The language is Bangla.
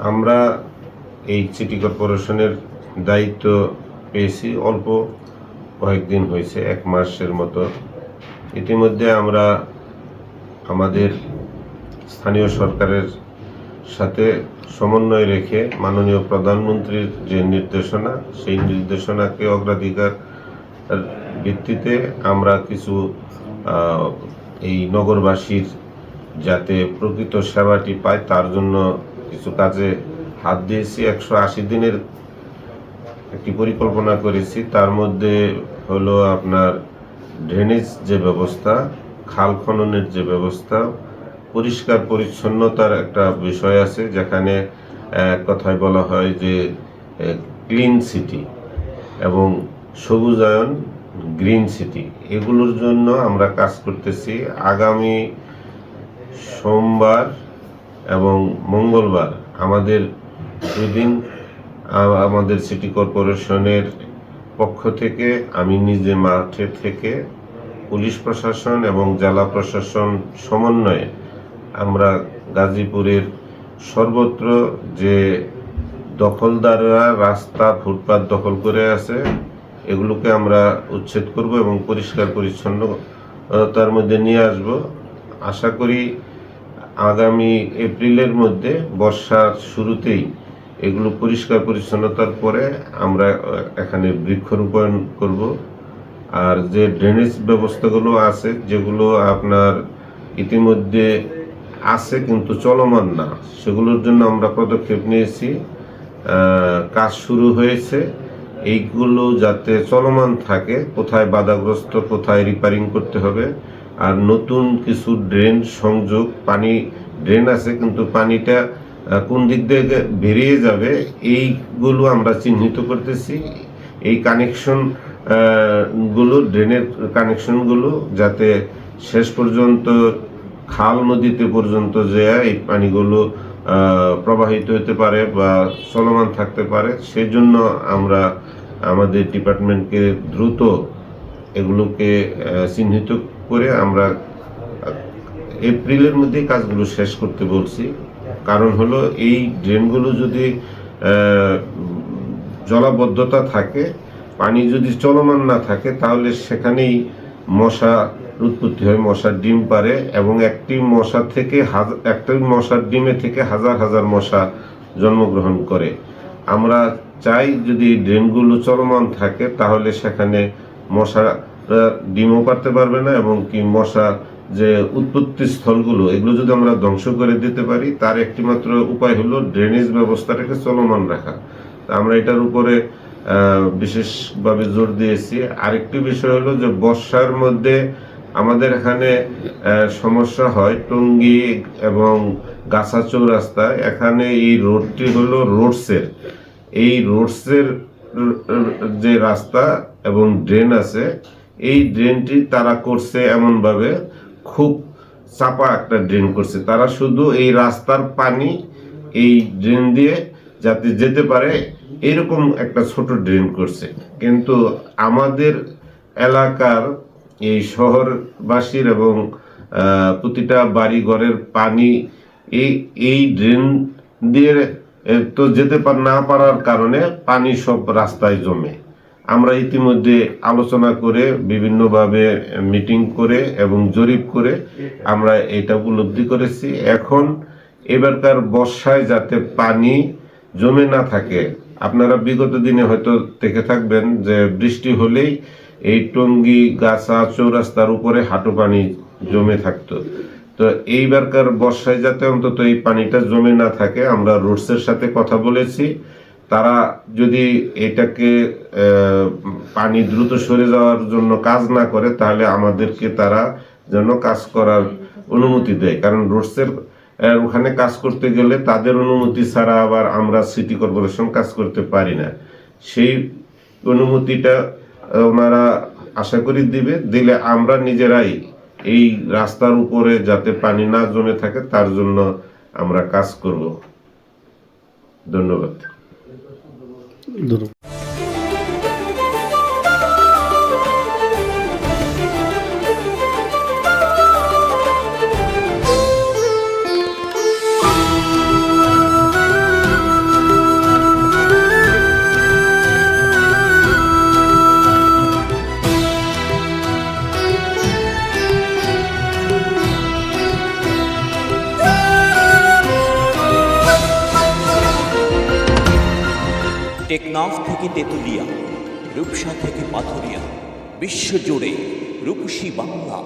আমরা এই সিটি কর্পোরেশনের দায়িত্ব পেয়েছি অল্প কয়েকদিন হয়েছে, 1 মাসের মতো। ইতিমধ্যে আমরা আমাদের স্থানীয় সরকারের সাথে সমন্বয় রেখে মাননীয় প্রধানমন্ত্রীর যে নির্দেশনা, সেই নির্দেশনাকে অগ্রাধিকার ভিত্তিতে আমরা কিছু এই নগরবাসীর যাতে প্রকৃত সেবাটি পায় তার জন্য কিছু কাজে হাত দিয়েছি। 180 দিনের একটি পরিকল্পনা করেছি। তার মধ্যে হলো আপনার ড্রেনেজ যে ব্যবস্থা, খাল খননের যে ব্যবস্থা, পরিষ্কার পরিচ্ছন্নতার একটা বিষয় আছে, যেখানে কথায় বলা হয় যে ক্লিন সিটি এবং সবুজায়ন, গ্রিন সিটি, এগুলোর জন্য আমরা কাজ করতেছি। আগামী সোমবার এবং মঙ্গলবার আমাদের দুদিন আমাদের সিটি কর্পোরেশনের পক্ষ থেকে আমি নিজে মাঠে থেকে পুলিশ প্রশাসন এবং জেলা প্রশাসন সমন্বয়ে আমরা গাজীপুরের সর্বত্র যে দখলদাররা রাস্তা ফুটপাত দখল করে আছে এগুলোকে আমরা উচ্ছেদ করব এবং পরিষ্কার পরিচ্ছন্নতার মধ্যে নিয়ে আসব। আশা করি আগামী এপ্রিলের মধ্যে, বর্ষার শুরুতেই এগুলো পরিষ্কার পরিচ্ছন্নতার পরে আমরা এখানে বৃক্ষরোপণ করব। আর যে ড্রেনেজ ব্যবস্থাগুলো আছে, যেগুলো আপনার ইতিমধ্যে আছে কিন্তু চলমান না, সেগুলোর জন্য আমরা পদক্ষেপ নিয়েছি, কাজ শুরু হয়েছে। এইগুলো যাতে চলমান থাকে, কোথায় বাধাগ্রস্ত, কোথায় রিপেয়ারিং করতে হবে। আর নতুন কিছু ড্রেন সংযোগ, পানি ড্রেন আছে কিন্তু পানিটা কোন দিক দিয়ে বেরিয়ে যাবে এইগুলো আমরা চিহ্নিত করতেছি। এই কানেকশন গুলো, ড্রেনের কানেকশনগুলো যাতে শেষ পর্যন্ত খাল নদীতে পর্যন্ত যায় এই পানিগুলো প্রবাহিত হতে পারে বা চলমান থাকতে পারে, সেজন্য আমরা আমাদের ডিপার্টমেন্টকে দ্রুত এগুলোকে চিহ্নিত করে আমরা এপ্রিলের মধ্যেই কাজগুলো শেষ করতে বলছি। কারণ হলো এই ড্রেনগুলো যদি জলাবদ্ধতা থাকে, পানি যদি চলমান না থাকে, তাহলে সেখানেই মশা উৎপত্তি হয়, মশার ডিম পারে এবং একটি মশার ডিমে থেকে হাজার হাজার মশা জন্মগ্রহণ করে। আমরা চাই যদি ড্রেনগুলো চলমান থাকে তাহলে সেখানে মশা ডিমও পারতে পারবে না, এবং কি মশা যে উৎপত্তি স্থলগুলো এগুলো যদি আমরা ধ্বংস করে দিতে পারি, তার একটি মাত্র উপায় হলো ড্রেনেজ ব্যবস্থাটাকে চলমান রাখা। আমরা এটার উপরে বিশেষভাবে জোর দিয়েছি। আরেকটি বিষয় হলো যে বর্ষার মধ্যে আমাদের এখানে সমস্যা হয় টঙ্গী এবং গাছা চৌরাস্তায়। এখানে এই রোডটি হলো রোডসের, এই রোডসের যে রাস্তা এবং ড্রেন আছে, এই ড্রেনটি তারা করছে এমনভাবে, খুব চাপা একটা ড্রেন করছে। তারা শুধু এই রাস্তার পানি এই ড্রেন দিয়ে যাতে যেতে পারে এরকম একটা ছোট ড্রেন করছে। কিন্তু আমাদের এলাকার এই শহরবাসীর এবং প্রতিটা বাড়ি ঘরের পানি এই ড্রেন দিয়ে তো যেতে না পারার কারণে পানি সব রাস্তায় জমে। আমরা ইতিমধ্যে আলোচনা করে, বিভিন্নভাবে মিটিং করে এবং জরিপ করে আমরা এটা উপলব্ধি করেছি। এখন এবারকার বর্ষায় যাতে পানি জমে না থাকে, আপনারা বিগত দিনে হয়তো দেখে থাকবেন যে বৃষ্টি হলেই এই টঙ্গী গাছা চৌরাস্তার উপরে হাঁটু পানি জমে থাকতো। তো এইবারকার বর্ষায় যাতে অন্তত এই পানিটা জমে না থাকে, আমরা রোডসের সাথে কথা বলেছি। তারা যদি এটাকে পানি দ্রুত সরে যাওয়ার জন্য কাজ না করে, তাহলে আমাদেরকে তারা যেন কাজ করার অনুমতি দেয়। কারণ রোডসের ওখানে কাজ করতে গেলে তাদের অনুমতি ছাড়া আবার আমরা সিটি কর্পোরেশন কাজ করতে পারি না। সেই অনুমতিটা ওনারা আশা করি দিলে আমরা নিজেরাই এই রাস্তার উপরে যাতে পানি না জমে থাকে তার জন্য আমরা কাজ করব। ধন্যবাদ। টেকনাফ থেকে তেঁতুলিয়া, রূপসা থেকে পাথুরিয়া, বিশ্বজুড়ে রূপসী বাংলা।